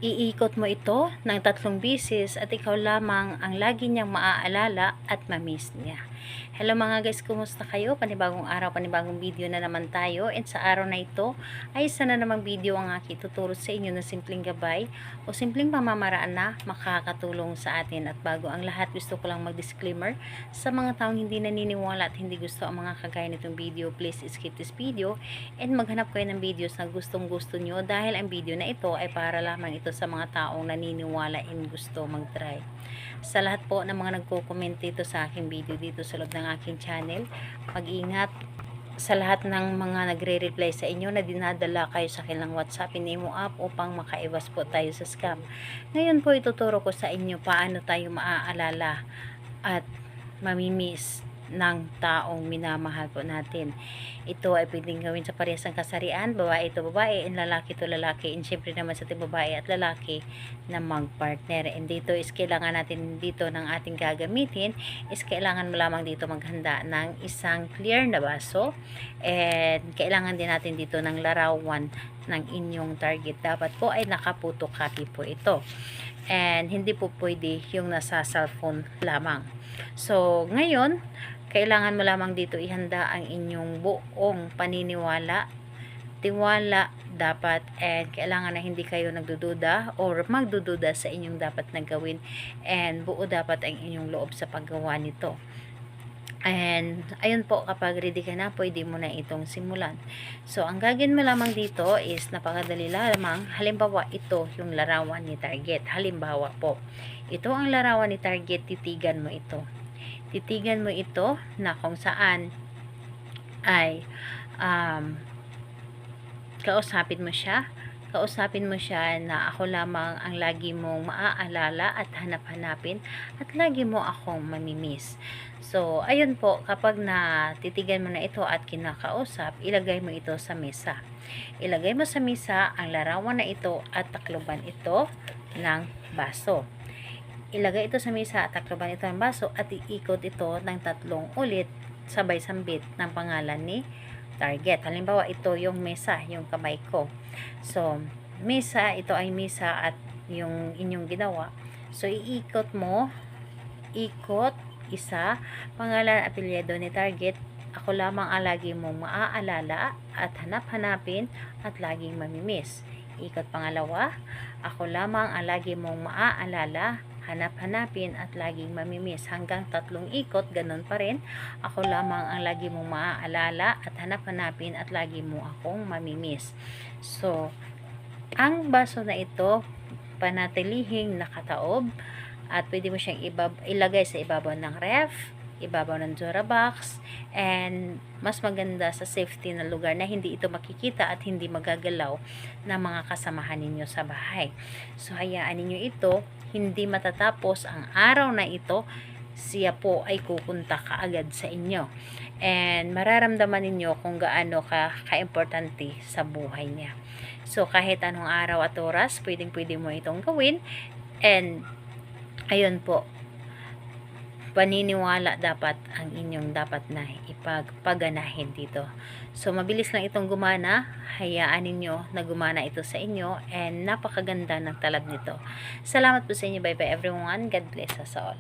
Iikot mo ito ng 3 beses at ikaw lamang ang lagi niyang maaalala at mamiss niya. Hello mga guys, kumusta kayo? Panibagong araw, panibagong video na naman tayo. And sa araw na ito ay isa na namang video ang aking tuturo sa inyo na simpleng gabay o simpleng pamamaraan na makakatulong sa atin. At bago ang lahat, gusto ko lang mag-disclaimer sa mga taong hindi naniniwala at hindi gusto ang mga kagaya nitong video. Please skip this video and maghanap kayo ng videos na gustong gusto nyo, dahil ang video na ito ay para lamang ito sa mga taong naniniwala and gusto mag-try. Sa lahat po ng mga nagko-comment dito sa aking video dito sa loob ng aking channel, mag-ingat. Sa lahat ng mga nagre-reply sa inyo na dinadala kayo sa kanilang WhatsApp, in-emo app upang makaiwas po tayo sa scam. Ngayon po ituturo ko sa inyo paano tayo maaalala at mamimiss ng taong minamahal po natin. Ito ay pwedeng gawin sa parehas ng kasarian, babae ito babae, and lalaki ito lalaki, and syempre naman sa ating babae at lalaki na mag-partner. And dito is kailangan natin dito ng ating gagamitin is kailangan mo lamang dito maghanda ng isang clear na baso, and kailangan din natin dito ng larawan ng inyong target. Dapat po ay nakaphotocopy po ito, and hindi po pwede yung nasa cellphone lamang. So ngayon kailangan mo lamang dito ihanda ang inyong buong paniniwala, tiwala dapat, and kailangan na hindi kayo nagdududa or magdududa sa inyong dapat na gawin, and buo dapat ang inyong loob sa paggawa nito. And ayun po, kapag ready ka na, pwede mo na itong simulan. So ang gagawin mo lamang dito is napakadali lamang. Halimbawa, ito yung larawan ni target. Halimbawa po, ito ang larawan ni target, titigan mo ito. Titigan mo ito na kung saan ay kausapin mo siya na ako lamang ang lagi mong maaalala at hanap-hanapin at lagi mo akong mamimiss. So ayun po, kapag natitigan mo na ito at kinakausap, ilagay mo ito sa mesa. Ilagay mo sa mesa ang larawan na ito at takloban ito ng baso. Ilagay ito sa mesa at takloban ito ng baso at iikot ito ng 3 ulit sabay sambit ng pangalan ni target. Halimbawa, ito yung mesa, yung kamay ko. So, mesa, ito ay mesa at yung inyong ginawa. So, iikot mo, ikot, isa, pangalan, apelyido ni target. Ako lamang ang lagi mong maaalala at hanap-hanapin at laging mamimiss. Ikot pangalawa, ako lamang ang lagi mong maaalala, hanap-hanapin at laging mamimiss. Hanggang 3 ikot, ganun pa rin. Ako lamang ang lagi mong maaalala at hanap-hanapin at lagi mo akong mamimiss. So, ang baso na ito, panatilihing nakataob at pwede mo siyang ilagay sa ibabaw ng ref, ibabaw ng Durabox, and mas maganda sa safety na lugar na hindi ito makikita at hindi magagalaw ng mga kasamahan ninyo sa bahay. So hayaan ninyo ito, hindi matatapos ang araw na ito, siya po ay kukunta kaagad sa inyo, and mararamdaman ninyo kung gaano ka-importante sa buhay niya. So kahit anong araw at oras, pwede mo itong gawin, and ayun po, paniniwala dapat ang inyong dapat na ipagpaganahin dito. So mabilis lang itong gumana, hayaan ninyo na gumana ito sa inyo, and napakaganda ng talab nito. Salamat po sa inyo, bye bye everyone, God bless us all.